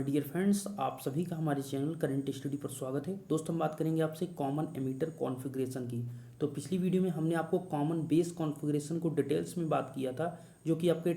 Dear friends, आप सभी का हमारे चैनल करंट स्टडी पर स्वागत है। दोस्तों, हम बात करेंगे आपसे कॉमन एमिटर कॉन्फ़िगरेशन की। तो पिछली वीडियो में हमने आपको कॉमन बेस कॉन्फ़िगरेशन को डिटेल्स में बात किया था, जो कि आपके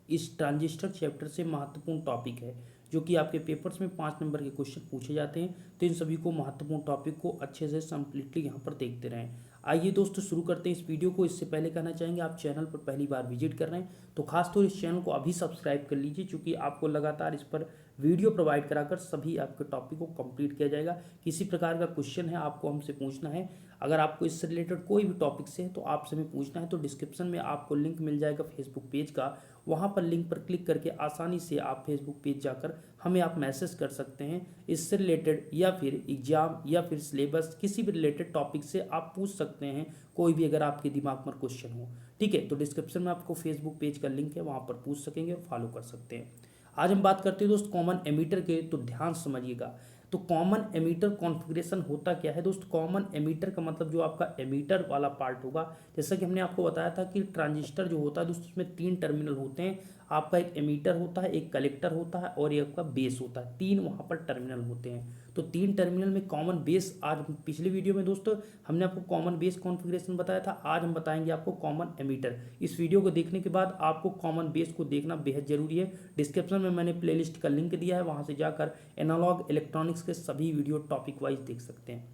इस ट्रांजिस्टर चैप्टर से महत्वपूर्ण टॉपिक है, जो कि आपके पेपर्स में 5 नंबर के क्वेश्चन पूछे जाते हैं। तो इन सभी को महत्वपूर्ण टॉपिक को अच्छे से कम्प्लीटली यहाँ पर देखते रहें। आइए दोस्तों, शुरू करते हैं इस वीडियो को। इससे पहले कहना चाहेंगे, आप चैनल पर पहली बार विजिट कर रहे हैं तो खासतौर इस चैनल को अभी सब्सक्राइब कर लीजिए, क्योंकि आपको लगातार इस पर वीडियो प्रोवाइड कराकर सभी आपके टॉपिक को कंप्लीट किया जाएगा। किसी प्रकार का क्वेश्चन है आपको हमसे पूछना है, अगर आपको इससे रिलेटेड कोई भी टॉपिक से है तो आपसे हमें पूछना है, तो डिस्क्रिप्शन में आपको लिंक मिल जाएगा फेसबुक पेज का। वहाँ पर लिंक पर क्लिक करके आसानी से आप फेसबुक पेज जाकर हमें आप मैसेज कर सकते हैं। इससे रिलेटेड या फिर एग्जाम या फिर सिलेबस किसी भी रिलेटेड टॉपिक से आप पूछ सकते हैं, कोई भी अगर आपके दिमाग में क्वेश्चन हो। ठीक है, तो डिस्क्रिप्शन में आपको फेसबुक पेज का लिंक है, वहाँ पर पूछ सकेंगे और फॉलो कर सकते हैं। आज हम बात करते हैं दोस्त कॉमन एमीटर के, तो ध्यान समझिएगा। तो कॉमन एमीटर कॉन्फ़िगरेशन होता क्या है दोस्त? कॉमन एमीटर का मतलब जो आपका एमीटर वाला पार्ट होगा, जैसा कि हमने आपको बताया था कि ट्रांजिस्टर जो होता है दोस्त, उसमें 3 टर्मिनल होते हैं। आपका एक एमीटर होता है, एक कलेक्टर होता है और एक आपका बेस होता है। 3 वहाँ पर टर्मिनल होते हैं। तो 3 टर्मिनल में कॉमन बेस, आज पिछले वीडियो में दोस्तों हमने आपको कॉमन बेस कॉन्फ़िगरेशन बताया था, आज हम बताएंगे आपको कॉमन एमीटर। इस वीडियो को देखने के बाद आपको कॉमन बेस को देखना बेहद जरूरी है। डिस्क्रिप्शन में मैंने प्लेलिस्ट का लिंक दिया है, वहाँ से जाकर एनालॉग इलेक्ट्रॉनिक्स के सभी वीडियो टॉपिक वाइज देख सकते हैं।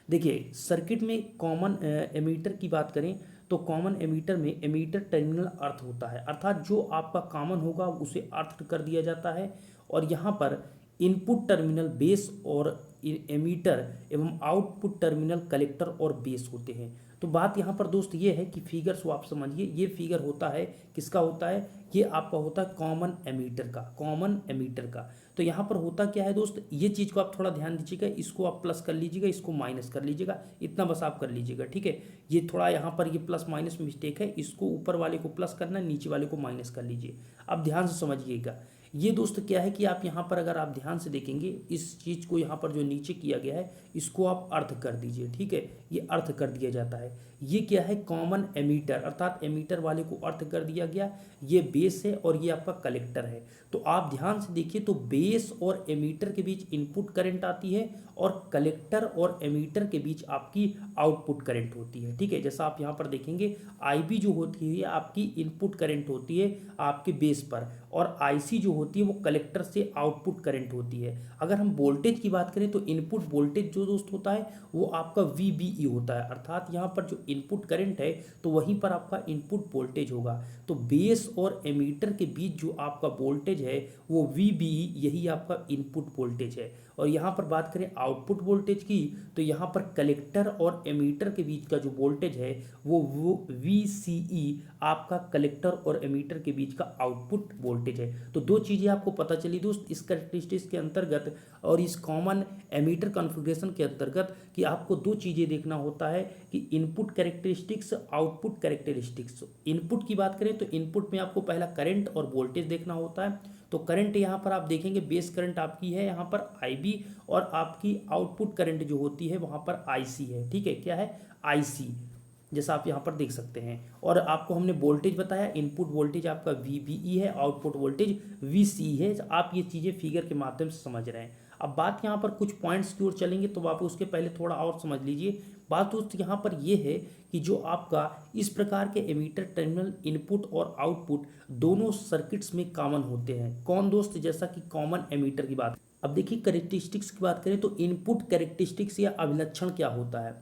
देखिए, सर्किट में कॉमन एमीटर की बात करें तो कॉमन एमीटर में एमीटर टर्मिनल अर्थ होता है, अर्थात जो आपका कॉमन होगा उसे अर्थ कर दिया जाता है। और यहाँ पर इनपुट टर्मिनल बेस और एमीटर एवं आउटपुट टर्मिनल कलेक्टर और बेस होते हैं। तो बात यहाँ पर दोस्त ये है कि फिगर्स को आप समझिए। ये फिगर होता है, किसका होता है? ये आपका होता है कॉमन एमीटर का, कॉमन एमीटर का। तो यहाँ पर होता क्या है दोस्त, ये चीज़ को आप थोड़ा ध्यान दीजिएगा, इसको आप प्लस कर लीजिएगा, इसको माइनस कर लीजिएगा, इतना बस आप कर लीजिएगा। ठीक है, ये थोड़ा यहाँ पर ये प्लस माइनस मिस्टेक है, इसको ऊपर वाले को प्लस करना है, नीचे वाले को माइनस कर लीजिए। अब ध्यान से समझिएगा। ये दोस्त क्या है कि आप यहाँ पर अगर आप ध्यान से देखेंगे, इस चीज़ को यहाँ पर जो नीचे किया गया है इसको आप अर्थ कर दीजिए। ठीक है, ये अर्थ कर दिया जाता है। ये क्या है? कॉमन एमीटर, अर्थात एमीटर वाले को अर्थ कर दिया गया। ये बेस है और ये आपका कलेक्टर है। तो आप ध्यान से देखिए, तो बेस और एमीटर के बीच इनपुट करंट आती है और कलेक्टर और एमीटर के बीच आपकी आउटपुट करंट होती है। ठीक है, जैसा आप यहाँ पर देखेंगे, आईबी जो होती है आपकी इनपुट करंट होती है आपके बेस पर, और आईसी जो होती है वो कलेक्टर से आउटपुट करंट होती है। अगर हम वोल्टेज की बात करें तो इनपुट वोल्टेज जो दोस्त होता है वो आपका वीबीई होता है, अर्थात यहाँ पर जो इनपुट करंट है तो वहीं पर आपका इनपुट वोल्टेज होगा। तो बेस और एमीटर के बीच जो आपका वोल्टेज है वो वीबीई, यही आपका इनपुट वोल्टेज है। और यहाँ पर बात करें आउटपुट वोल्टेज की, तो यहाँ पर कलेक्टर और एमीटर के बीच का जो वोल्टेज है वो वीसीई, आपका कलेक्टर और एमीटर के बीच का आउटपुट वोल्टेज है। तो दो चीज़ें आपको पता चली दोस्त इस कैरेक्टरिस्टिक्स के अंतर्गत और इस कॉमन एमीटर कॉन्फ़िगरेशन के अंतर्गत, कि आपको दो चीज़ें देखना होता है कि input characteristics, output characteristics. Input की बात करें तो इनपुट में आपको पहला करंट और वोल्टेज देखना होता है। तो करंट यहाँ पर आप देखेंगे, बेस करंट आपकी है यहाँ पर आईबी, और आपकी आउटपुट करंट जो होती है वहाँ पर आईसी है। ठीक है, क्या है? आईसी, जैसा आप यहाँ पर देख सकते हैं। और आपको हमने वोल्टेज बताया, इनपुट वोल्टेज आपका वीबीई है, आउटपुट वोल्टेज वीसी है। आप ये चीज़ें फिगर के माध्यम से समझ रहे हैं। अब बात यहाँ पर कुछ पॉइंट्स की ओर चलेंगे, तो आप उसके पहले थोड़ा और समझ लीजिए। बात दोस्त यहाँ पर यह है कि जो आपका इस प्रकार के एमीटर टर्मिनल इनपुट और आउटपुट दोनों सर्किट्स में कॉमन होते हैं। कौन दोस्त? जैसा कि कॉमन एमीटर की बात। अब देखिए, कैरेक्टरिस्टिक्स की बात करें तो इनपुट कैरेक्टरिस्टिक्स या अभिलक्षण क्या होता है?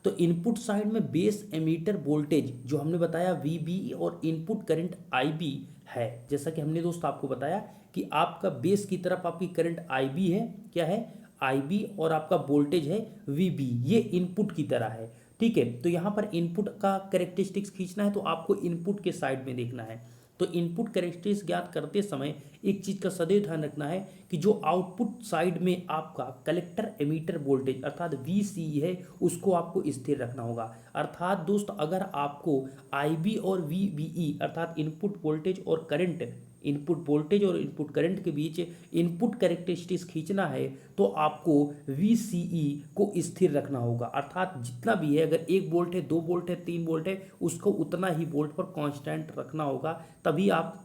तो इनपुट साइड में बेस एमीटर वोल्टेज जो हमने बताया वीबी और इनपुट करंट आईबी है। जैसा कि हमने दोस्त आपको बताया कि आपका बेस की तरफ आपकी करंट आईबी है, क्या है? आईबी, और आपका वोल्टेज है वीबी, ये इनपुट की तरह है। ठीक है, तो यहाँ पर इनपुट का कैरेक्टरिस्टिक्स खींचना है तो आपको इनपुट के साइड में देखना है। तो इनपुट कैरेक्टरिस्टिक्स ज्ञात करते समय एक चीज़ का सदैव ध्यान रखना है कि जो आउटपुट साइड में आपका कलेक्टर एमीटर वोल्टेज अर्थात वीसी है उसको आपको स्थिर रखना होगा। अर्थात दोस्त, अगर आपको आईबी और वीबीई अर्थात इनपुट वोल्टेज और करंट, इनपुट वोल्टेज और इनपुट करंट के बीच इनपुट कैरेक्टरिस्टिक्स खींचना है तो आपको वीसीई को स्थिर रखना होगा। अर्थात जितना भी है, अगर 1 वोल्ट है, 2 वोल्ट है, 3 वोल्ट है, उसको उतना ही वोल्ट पर कांस्टेंट रखना होगा, तभी आप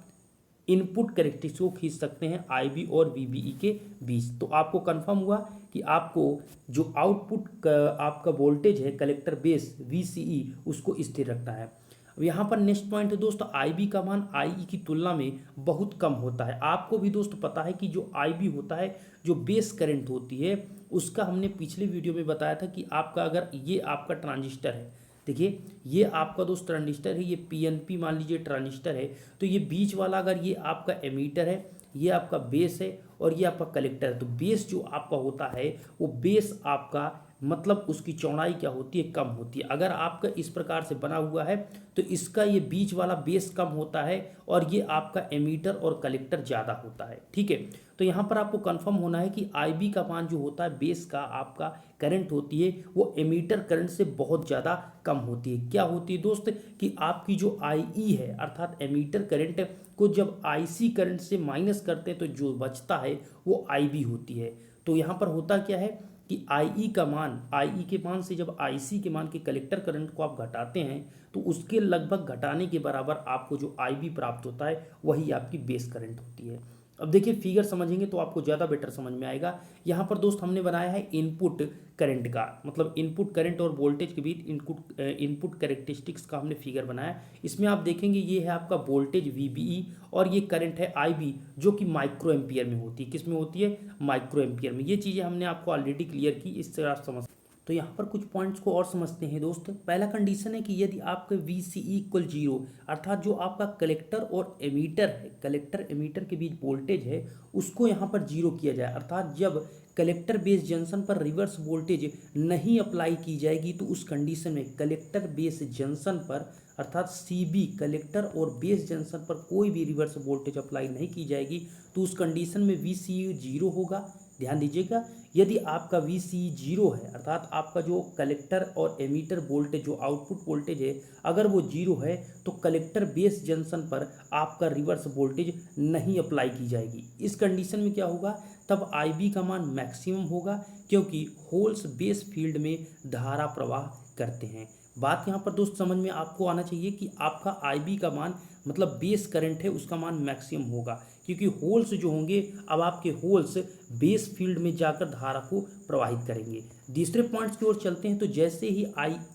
इनपुट कैरेक्टरिस्टिक्स को खींच सकते हैं IB और VBE के बीच। तो आपको कंफर्म हुआ कि आपको जो आउटपुट आपका वोल्टेज है कलेक्टर बेस VCE उसको स्थिर रखना है। अब यहाँ पर नेक्स्ट पॉइंट है दोस्तों, IB का मान IE की तुलना में बहुत कम होता है। आपको भी दोस्तों पता है कि जो IB होता है, जो बेस करंट होती है, उसका हमने पिछले वीडियो में बताया था कि आपका अगर ये आपका ट्रांजिस्टर है, देखिए ये आपका दोस्त ट्रांजिस्टर है, ये PNP मान लीजिए ट्रांजिस्टर है, तो ये बीच वाला अगर ये आपका एमीटर है, ये आपका बेस है और ये आपका कलेक्टर है। तो बेस जो आपका होता है वो बेस आपका मतलब उसकी चौड़ाई क्या होती है, कम होती है। अगर आपका इस प्रकार से बना हुआ है तो इसका ये बीच वाला बेस कम होता है और ये आपका एमीटर और कलेक्टर ज़्यादा होता है। ठीक है, तो यहाँ पर आपको कंफर्म होना है कि IB का मान जो होता है बेस का आपका करंट होती है वो एमीटर करंट से बहुत ज़्यादा कम होती है। क्या होती है दोस्त कि आपकी जो IE है अर्थात एमीटर करंट को जब IC करंट से माइनस करते हैं तो जो बचता है वो IB होती है। तो यहाँ पर होता क्या है कि IE का मान, IE के मान से जब IC के मान के कलेक्टर करंट को आप घटाते हैं तो उसके लगभग घटाने के बराबर आपको जो IB प्राप्त होता है वही आपकी बेस करंट होती है। अब देखिए फिगर समझेंगे तो आपको ज़्यादा बेटर समझ में आएगा। यहाँ पर दोस्त हमने बनाया है इनपुट करंट का, मतलब इनपुट करंट और वोल्टेज के बीच इनपुट कैरेक्टरिस्टिक्स का हमने फिगर बनाया। इसमें आप देखेंगे ये है आपका वोल्टेज VBE और ये करंट है IB जो कि माइक्रो एम्पियर में होती है। किस में होती है? माइक्रो एम्पियर में। ये चीज़ें हमने आपको ऑलरेडी क्लियर की, इस तरह आप समझ। तो यहाँ पर कुछ पॉइंट्स को और समझते हैं दोस्त। पहला कंडीशन है कि यदि आपका VCE इक्वल 0 अर्थात जो आपका कलेक्टर और एमीटर है, कलेक्टर एमीटर के बीच वोल्टेज है उसको यहाँ पर 0 किया जाए, अर्थात जब कलेक्टर बेस जंक्शन पर रिवर्स वोल्टेज नहीं अप्लाई की जाएगी तो उस कंडीशन में कलेक्टर बेस जंक्शन पर अर्थात CB कलेक्टर और बेस जंक्शन पर कोई भी रिवर्स वोल्टेज अप्लाई नहीं की जाएगी तो उस कंडीशन में VCE 0 होगा। ध्यान दीजिएगा, यदि आपका VCE 0 है अर्थात आपका जो कलेक्टर और एमीटर वोल्टेज जो आउटपुट वोल्टेज है अगर वो 0 है तो कलेक्टर बेस जंक्शन पर आपका रिवर्स वोल्टेज नहीं अप्लाई की जाएगी। इस कंडीशन में क्या होगा, तब IB का मान मैक्सिमम होगा क्योंकि होल्स बेस फील्ड में धारा प्रवाह करते हैं। बात यहाँ पर दोस्त समझ में आपको आना चाहिए कि आपका IB का मान मतलब बेस करंट है उसका मान मैक्सिमम होगा क्योंकि होल्स जो होंगे अब आपके होल्स बेस फील्ड में जाकर धारा को प्रवाहित करेंगे। दूसरे पॉइंट्स की ओर चलते हैं। तो जैसे ही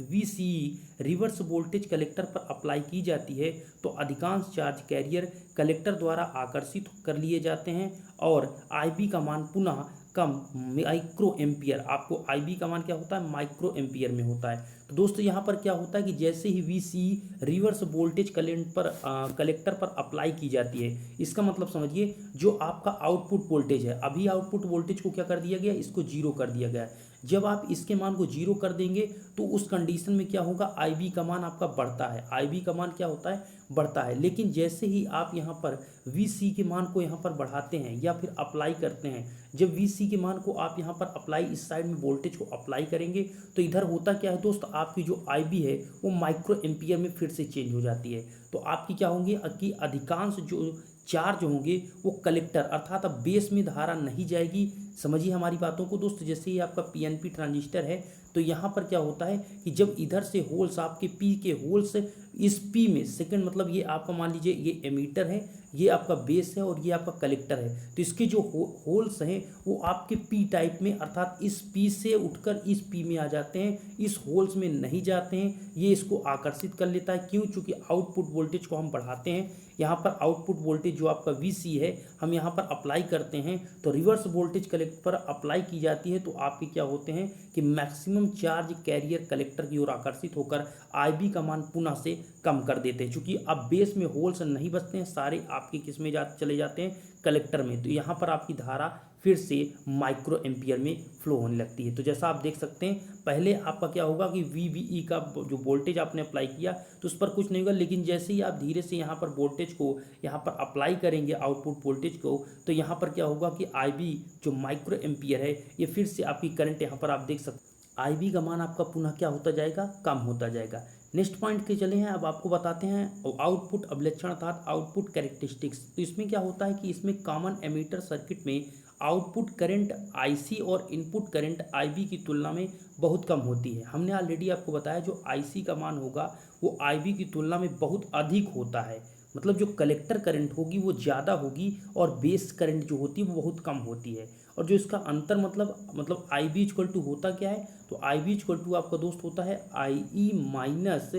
VCE रिवर्स वोल्टेज कलेक्टर पर अप्लाई की जाती है तो अधिकांश चार्ज कैरियर कलेक्टर द्वारा आकर्षित कर लिए जाते हैं और IB का मान पुनः कम माइक्रो एम्पियर, आपको IB का मान क्या होता है, माइक्रो एम्पियर में होता है। तो दोस्तों यहाँ पर क्या होता है कि जैसे ही VCE रिवर्स वोल्टेज कलेक्टर पर अप्लाई की जाती है, इसका मतलब समझिए जो आपका आउटपुट वोल्टेज है, अभी आउटपुट वोल्टेज को क्या कर दिया गया, इसको 0 कर दिया गया है। जब आप इसके मान को 0 कर देंगे तो उस कंडीशन में क्या होगा, IB का मान आपका बढ़ता है। IB का मान क्या होता है, बढ़ता है। लेकिन जैसे ही आप यहाँ पर VC के मान को यहाँ पर बढ़ाते हैं या फिर अप्लाई करते हैं, जब VC के मान को आप यहाँ पर अप्लाई इस साइड में वोल्टेज को अप्लाई करेंगे तो इधर होता क्या है दोस्त, आपकी जो IB है वो माइक्रो एम्पियर में फिर से चेंज हो जाती है। तो आपकी क्या होंगे कि अधिकांश जो चार्ज होंगे वो कलेक्टर अर्थात अब बेस में धारा नहीं जाएगी। समझिए हमारी बातों को दोस्त। जैसे ही आपका PNP ट्रांजिस्टर है तो यहाँ पर क्या होता है कि जब इधर से होल्स आपके P के होल्स इस P में सेकंड मतलब ये आपका मान लीजिए ये एमीटर है, ये आपका बेस है और ये आपका कलेक्टर है, तो इसके जो होल्स हैं वो आपके P टाइप में अर्थात इस P से उठकर इस P में आ जाते हैं, इस होल्स में नहीं जाते हैं। ये इसको आकर्षित कर लेता है। क्यों? चूँकि आउटपुट वोल्टेज को हम बढ़ाते हैं, यहाँ पर आउटपुट वोल्टेज जो आपका VC है हम यहाँ पर अप्लाई करते हैं तो रिवर्स वोल्टेज कलेक्टर पर अप्लाई की जाती है तो आपके क्या होते हैं कि मैक्सिमम चार्ज कैरियर कलेक्टर की ओर आकर्षित होकर IB का मान पुनः से कम कर देते हैं। चूँकि अब बेस में होल्स नहीं बचते हैं, सारे आपके किस में चले जाते हैं, कलेक्टर में। तो यहाँ पर आपकी धारा फिर से माइक्रो एम्पियर में फ्लो होने लगती है। तो जैसा आप देख सकते हैं पहले आपका क्या होगा कि VBE का जो वोल्टेज आपने अप्लाई किया तो उस पर कुछ नहीं होगा, लेकिन जैसे ही आप धीरे से यहाँ पर वोल्टेज को यहाँ पर अप्लाई करेंगे आउटपुट वोल्टेज को तो यहाँ पर क्या होगा कि IB जो माइक्रो एम्पियर है ये फिर से आपकी करंट यहाँ पर आप देख सकते हैं IB का मान आपका पुनः क्या होता जाएगा, कम होता जाएगा। नेक्स्ट पॉइंट के चले हैं। अब आपको बताते हैं आउटपुट अभिलक्षण अर्थात आउटपुट कैरेक्टरिस्टिक्स। तो इसमें क्या होता है कि इसमें कॉमन एमीटर सर्किट में आउटपुट करंट IC और इनपुट करंट IB की तुलना में बहुत कम होती है। हमने ऑलरेडी आपको बताया जो IC का मान होगा वो IB की तुलना में बहुत अधिक होता है, मतलब जो कलेक्टर करंट होगी वो ज़्यादा होगी और बेस करंट जो होती है वो बहुत कम होती है। और जो इसका अंतर मतलब आई बी इक्वल टू होता क्या है, तो आई बी इक्वल टू आपका दोस्त होता है आई ई माइनस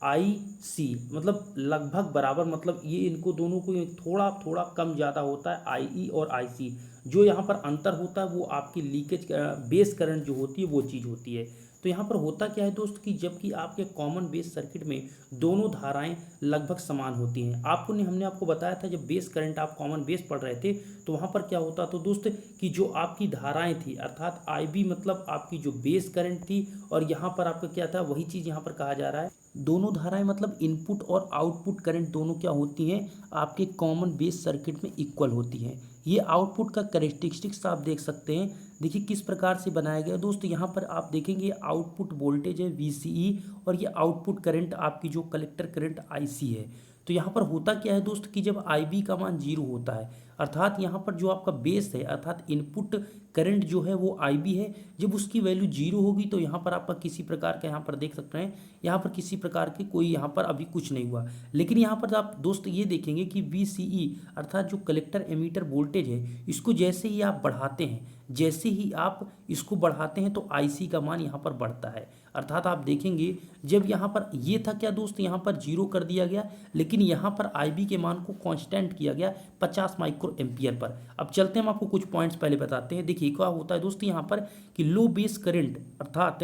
आई सी, मतलब लगभग बराबर, मतलब ये इनको दोनों को थोड़ा थोड़ा कम ज़्यादा होता है आई ई और आई सी। जो यहाँ पर अंतर होता है वो आपकी लीकेज बेस करंट जो होती है वो चीज़ होती है। तो यहाँ पर होता क्या है दोस्त कि जबकि आपके कॉमन बेस सर्किट में दोनों धाराएं लगभग समान होती हैं। हमने आपको बताया था जब बेस करंट आप कॉमन बेस पढ़ रहे थे तो वहाँ पर क्या होता तो दोस्त कि जो आपकी धाराएं थी अर्थात आई बी मतलब आपकी जो बेस करंट थी, और यहाँ पर आपका क्या था वही चीज़ यहाँ पर कहा जा रहा है, दोनों धाराएं मतलब इनपुट और आउटपुट करंट दोनों क्या होती हैं आपके कॉमन बेस सर्किट में इक्वल होती हैं। ये आउटपुट का कैरेक्टरिस्टिक्स आप देख सकते हैं। देखिए किस प्रकार से बनाया गया दोस्त, यहाँ पर आप देखेंगे आउटपुट वोल्टेज है VCE और ये आउटपुट करंट आपकी जो कलेक्टर करंट IC है। तो यहाँ पर होता क्या है दोस्त कि जब IB का मान 0 होता है अर्थात यहाँ पर जो आपका बेस है अर्थात इनपुट करंट जो है वो IB है, जब उसकी वैल्यू 0 होगी तो यहाँ पर आपका किसी प्रकार का यहाँ पर देख सकते हैं यहाँ पर किसी प्रकार की कोई यहाँ पर अभी कुछ नहीं हुआ। लेकिन यहाँ पर आप दोस्त ये देखेंगे कि VCE अर्थात जो कलेक्टर एमीटर वोल्टेज है इसको जैसे ही आप बढ़ाते हैं, जैसे ही आप इसको बढ़ाते हैं तो IC का मान यहाँ पर बढ़ता है। अर्थात आप देखेंगे जब यहाँ पर ये था क्या दोस्त, यहाँ पर 0 कर दिया गया लेकिन यहाँ पर IB के मान को कांस्टेंट किया गया 50 माइक्रो एम्पियर पर। अब चलते हैं हम आपको कुछ पॉइंट्स पहले बताते हैं। देखिए क्या होता है दोस्त यहाँ पर कि लो बेस करंट अर्थात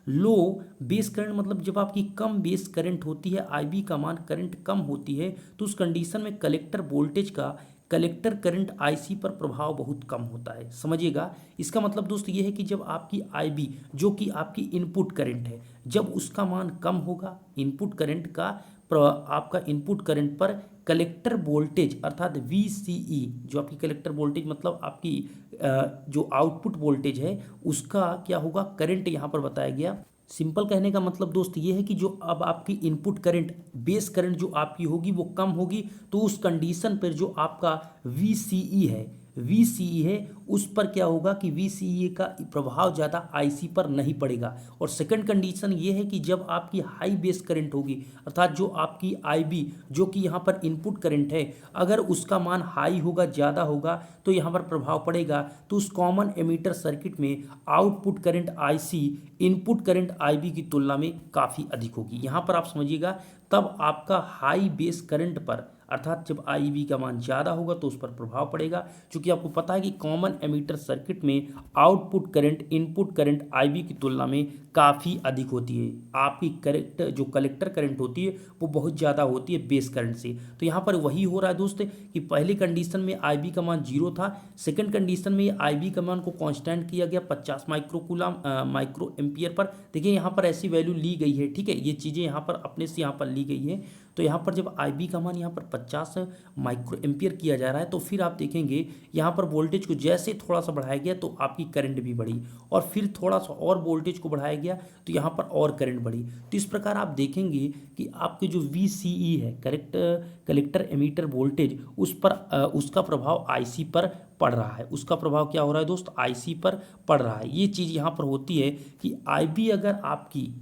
लो बेस करंट मतलब जब आपकी कम बेस करंट होती है IB का मान करंट कम होती है तो उस कंडीशन में कलेक्टर वोल्टेज का कलेक्टर करंट IC पर प्रभाव बहुत कम होता है। समझिएगा इसका मतलब दोस्त ये है कि जब आपकी IB जो कि आपकी इनपुट करंट है जब उसका मान कम होगा इनपुट करंट का आपका इनपुट करंट पर कलेक्टर वोल्टेज अर्थात VCE जो आपकी कलेक्टर वोल्टेज मतलब आपकी जो आउटपुट वोल्टेज है उसका क्या होगा करंट यहाँ पर बताया गया। सिंपल कहने का मतलब दोस्त ये है कि जो अब आपकी इनपुट करंट बेस करंट जो आपकी होगी वो कम होगी तो उस कंडीशन पर जो आपका VCE है उस पर क्या होगा कि VCE का प्रभाव ज़्यादा IC पर नहीं पड़ेगा। और सेकंड कंडीशन ये है कि जब आपकी हाई बेस करंट होगी अर्थात जो आपकी IB जो कि यहाँ पर इनपुट करंट है अगर उसका मान हाई होगा ज़्यादा होगा तो यहाँ पर प्रभाव पड़ेगा। तो उस कॉमन एमीटर सर्किट में output current IC input current IB की तुलना में काफ़ी अधिक होगी। यहाँ पर आप समझिएगा तब आपका हाई बेस करंट पर अर्थात जब IB का मान ज़्यादा होगा तो उस पर प्रभाव पड़ेगा। क्योंकि आपको पता है कि कॉमन एमीटर सर्किट में output current input current IB की तुलना में काफ़ी अधिक होती है। आपकी करेक्ट जो कलेक्टर करंट होती है वो बहुत ज़्यादा होती है बेस करंट से। तो यहाँ पर वही हो रहा है दोस्त कि पहली कंडीशन में IB का मान 0 था, सेकंड कंडीशन में IB का मान को कांस्टेंट किया गया 50 माइक्रो एम्पियर पर। देखिए यहाँ पर ऐसी वैल्यू ली गई है, ठीक है, ये चीज़ें यहाँ पर अपने से यहाँ पर ली गई है। तो यहाँ पर जब IB का मान यहाँ पर 50 माइक्रो एम्पियर किया जा रहा है तो फिर आप देखेंगे यहाँ पर वोल्टेज को जैसे थोड़ा सा बढ़ाया गया तो आपकी करंट भी बढ़ी और फिर थोड़ा सा और वोल्टेज को बढ़ाया गया तो यहाँ पर और करंट बढ़ी। तो इस प्रकार आप देखेंगे कि आपके जो VCE है कलेक्टर एमीटर वोल्टेज उस पर उसका प्रभाव IC पर पड़ रहा है। उसका प्रभाव क्या हो रहा है दोस्त, IC पर पड़ रहा है। ये चीज़ यहाँ पर होती है कि IB अगर आपकी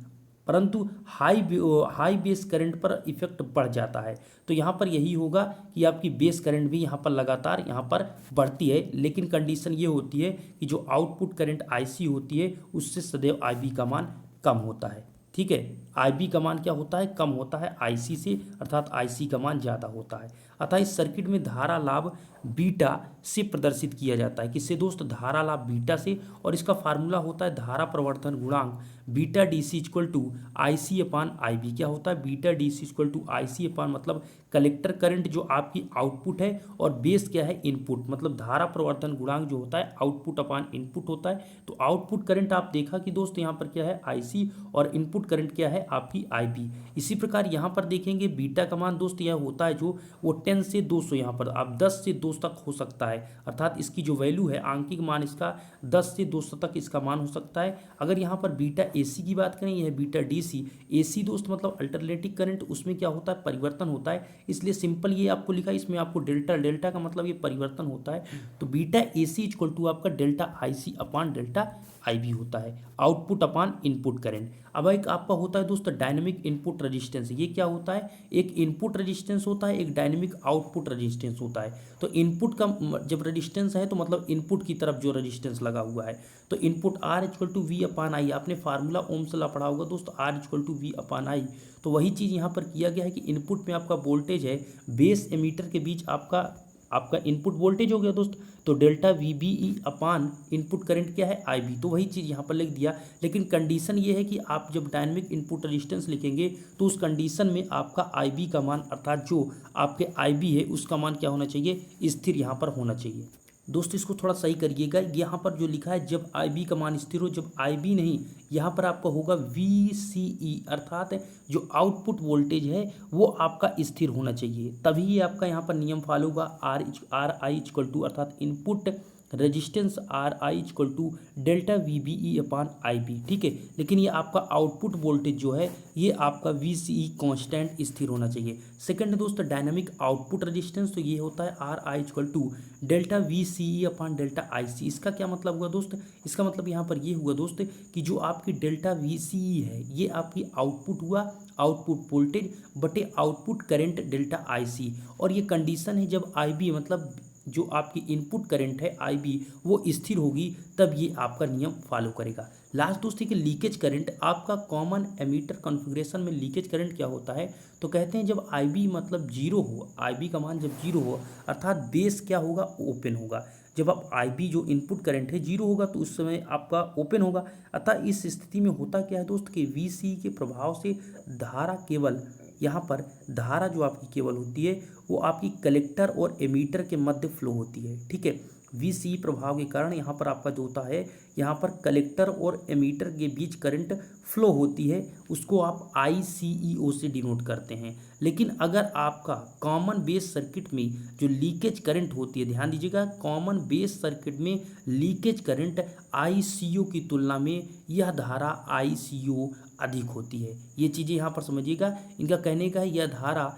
परंतु हाई बेस करंट पर इफेक्ट बढ़ जाता है तो यहाँ पर यही होगा कि आपकी बेस करंट भी यहाँ पर लगातार यहाँ पर बढ़ती है। लेकिन कंडीशन ये होती है कि जो आउटपुट करंट IC होती है उससे सदैव IB का मान कम होता है। ठीक है, IB का मान क्या होता है, कम होता है IC से, अर्थात IC का मान ज़्यादा होता है। अतः इस सर्किट में धारा लाभ बीटा से प्रदर्शित किया जाता है। किससे दोस्त, धारा लाभ बीटा से। और इसका फार्मूला होता है धारा प्रवर्धन गुणांक beta DC equal to IC upon IB। क्या होता है, beta DC equal to IC upon मतलब कलेक्टर करंट जो आपकी आउटपुट है और बेस क्या है, इनपुट, मतलब धारा प्रवर्धन गुणांक जो होता है आउटपुट अपान इनपुट होता है। तो आउटपुट करंट आप देखा कि दोस्त यहाँ पर क्या है IC और इनपुट करंट क्या है आपकी IB। इसी प्रकार यहाँ पर देखेंगे बीटा का मान दोस्त यह होता है जो वो 10 से 200, यहाँ पर आप 10 से 200 तक हो सकता है, अर्थात इसकी जो वैल्यू है आंकिक मान इसका 10 से 200 तक इसका मान हो सकता है। अगर यहाँ पर बीटा AC की बात करें, यह बीटा DC, AC दोस्त मतलब अल्टरनेटिंग करंट, उसमें क्या होता है, परिवर्तन होता है, इसलिए सिंपल ये आपको लिखा है, इसमें आपको डेल्टा, डेल्टा का मतलब ये परिवर्तन होता है, तो बीटा AC इक्वल टू आपका डेल्टा IC अपान डेल्टा IB होता है, आउटपुट अपान इनपुट करंट। अब एक आपका होता है दोस्तों डायनेमिक इनपुट रेजिस्टेंस, ये क्या होता है, एक इनपुट रेजिस्टेंस होता है, एक डायनेमिक आउटपुट रेजिस्टेंस होता है। तो इनपुट का जब रेजिस्टेंस है तो मतलब इनपुट की तरफ जो रेजिस्टेंस लगा हुआ है, तो input R equal to V upon I, आपने फार्मूला ओम्स लॉ पढ़ा होगा दोस्तों, R equal to V upon I, तो वही चीज़ यहाँ पर किया गया है कि इनपुट में आपका वोल्टेज है, बेस एमीटर के बीच आपका इनपुट वोल्टेज हो गया दोस्त, तो डेल्टा VBE अपान इनपुट करंट क्या है, IB, तो वही चीज़ यहाँ पर लिख दिया। लेकिन कंडीशन ये है कि आप जब डायनेमिक इनपुट रेजिस्टेंस लिखेंगे तो उस कंडीशन में आपका IB का मान, अर्थात जो आपके IB है उसका मान क्या होना चाहिए, स्थिर यहाँ पर होना चाहिए। दोस्तों इसको थोड़ा सही करिएगा, यहाँ पर जो लिखा है जब IB का मान स्थिर हो, जब IB नहीं, यहाँ पर आपका होगा VCE, अर्थात जो आउटपुट वोल्टेज है वो आपका स्थिर होना चाहिए, तभी ये आपका यहाँ पर नियम फॉलो होगा। RI इक्वल टू अर्थात input resistance RI equal to delta VBE upon IB, ठीक है। लेकिन ये आपका आउटपुट वोल्टेज जो है ये आपका VCE कांस्टेंट स्थिर होना चाहिए। सेकंड दोस्तों डायनामिक आउटपुट रेजिस्टेंस, तो ये होता है RI equal to delta VCE upon delta IC। इसका क्या मतलब हुआ दोस्त, इसका मतलब यहाँ पर ये हुआ दोस्त कि जो आपकी डेल्टा VCE है ये आपकी आउटपुट हुआ, आउटपुट वोल्टेज बटे आउटपुट करंट डेल्टा IC, और ये कंडीशन है जब IB मतलब जो आपकी इनपुट करंट है IB वो स्थिर होगी, तब ये आपका नियम फॉलो करेगा। लास्ट दोस्तों कि लीकेज करंट, आपका कॉमन एमीटर कॉन्फ़िगरेशन में लीकेज करंट क्या होता है, तो कहते हैं जब IB मतलब जीरो हो, IB का मान जब जीरो हो अर्थात बेस क्या होगा, ओपन होगा। जब आप IB जो इनपुट करंट है जीरो होगा तो उस समय आपका ओपन होगा, अतः इस स्थिति में होता क्या है दोस्त कि VCE के प्रभाव से धारा केवल यहाँ पर धारा जो आपकी केवल होती है वो आपकी कलेक्टर और एमीटर के मध्य फ्लो होती है, ठीक है। VCE प्रभाव के कारण यहाँ पर आपका जो होता है, यहाँ पर कलेक्टर और एमीटर के बीच करंट फ्लो होती है, उसको आप ICEO से डिनोट करते हैं। लेकिन अगर आपका कॉमन बेस सर्किट में जो लीकेज करंट होती है, ध्यान दीजिएगा, कॉमन बेस सर्किट में लीकेज करंट ICO की तुलना में यह धारा ICO अधिक होती है। ये चीज़ें यहाँ पर समझिएगा, इनका कहने का है यह धारा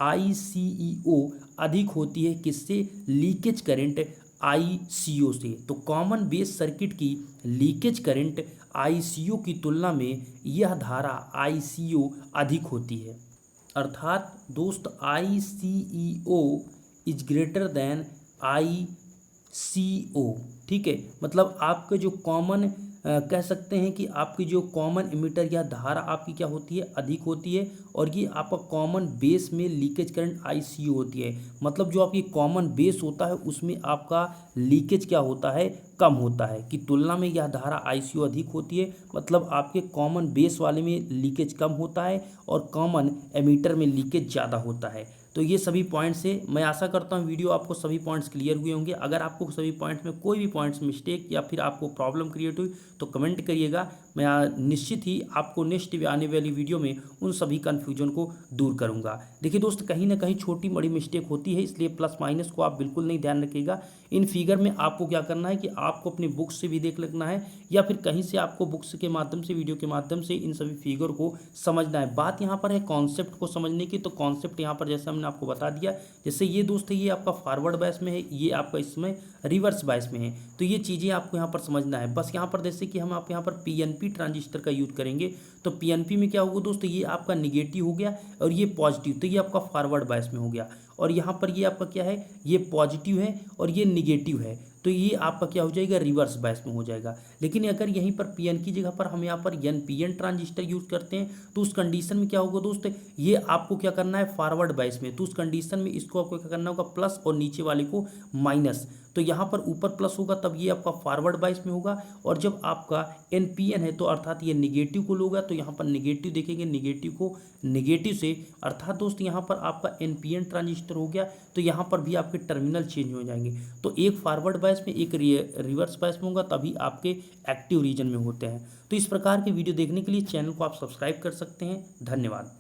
ICEO अधिक होती है किससे, लीकेज करंट ICO से। तो कॉमन बेस सर्किट की लीकेज करंट ICO की तुलना में यह धारा ICO अधिक होती है, अर्थात दोस्त ICEO is greater than ICO, ठीक है। मतलब आपके जो कॉमन कह सकते हैं कि आपकी जो कॉमन एमिटर या धारा आपकी क्या होती है, अधिक होती है, और ये आपका कॉमन बेस में लीकेज करंट ICO होती है। मतलब जो आपकी कॉमन बेस होता है उसमें आपका लीकेज क्या होता है, कम होता है, कि तुलना में यह धारा ICO अधिक होती है, मतलब आपके कॉमन बेस वाले में लीकेज कम होता है और कॉमन एमिटर में लीकेज ज़्यादा होता है। तो ये सभी पॉइंट्स है, मैं आशा करता हूँ वीडियो आपको सभी पॉइंट्स क्लियर हुए होंगे। अगर आपको सभी पॉइंट्स में कोई भी पॉइंट्स मिस्टेक या फिर आपको प्रॉब्लम क्रिएट हुई तो कमेंट करिएगा, मैं निश्चित ही आपको नेक्स्ट आने वाली वीडियो में उन सभी कन्फ्यूजन को दूर करूँगा। देखिए दोस्त, कहीं ना कहीं छोटी बड़ी मिस्टेक होती है, इसलिए प्लस माइनस को आप बिल्कुल नहीं ध्यान रखिएगा। इन फिगर में आपको क्या करना है कि आपको अपनी बुक्स से भी देख लेना है या फिर कहीं से आपको बुक्स के माध्यम से, वीडियो के माध्यम से इन सभी फिगर को समझना है। बात यहाँ पर है कॉन्सेप्ट को समझने की, तो कॉन्सेप्ट यहाँ पर जैसे हमने आपको बता दिया, जैसे ये दोस्त है ये आपका फॉरवर्ड बायस में है, ये आपका इसमें रिवर्स बायस में है, तो ये चीज़ें आपको यहाँ पर समझना है। बस यहाँ पर जैसे कि हम आप यहाँ पर PNP ट्रांजिस्टर का यूज करेंगे, तो PNP में क्या होगा दोस्तों, ये आपका निगेटिव हो गया और ये पॉजिटिव, तो ये आपका फॉरवर्ड बायस में हो गया, और यहाँ पर ये आपका क्या है, ये पॉजिटिव है और ये निगेटिव है, तो ये आपका क्या हो जाएगा, रिवर्स बायस में हो जाएगा। लेकिन अगर यहीं पर PN की जगह पर हम यहाँ पर NPN ट्रांजिस्टर यूज करते हैं तो उस कंडीशन में क्या होगा दोस्त, ये आपको क्या करना है, फॉरवर्ड बायस में, तो उस कंडीशन में इसको आपको क्या करना होगा, प्लस, और नीचे वाले को माइनस। तो यहाँ पर ऊपर प्लस होगा तब ये आपका फॉरवर्ड बायस में होगा, और जब आपका NPN है तो अर्थात ये निगेटिव को लोगा, तो यहाँ पर निगेटिव देखेंगे, निगेटिव को निगेटिव से, अर्थात दोस्त यहाँ पर आपका NPN ट्रांजिस्टर हो गया, तो यहाँ पर भी आपके टर्मिनल चेंज हो जाएंगे। तो एक फॉरवर्ड बायस में, एक रिवर्स बायस में होगा, तभी आपके एक्टिव रीजन में होते हैं। तो इस प्रकार के वीडियो देखने के लिए चैनल को आप सब्सक्राइब कर सकते हैं। धन्यवाद।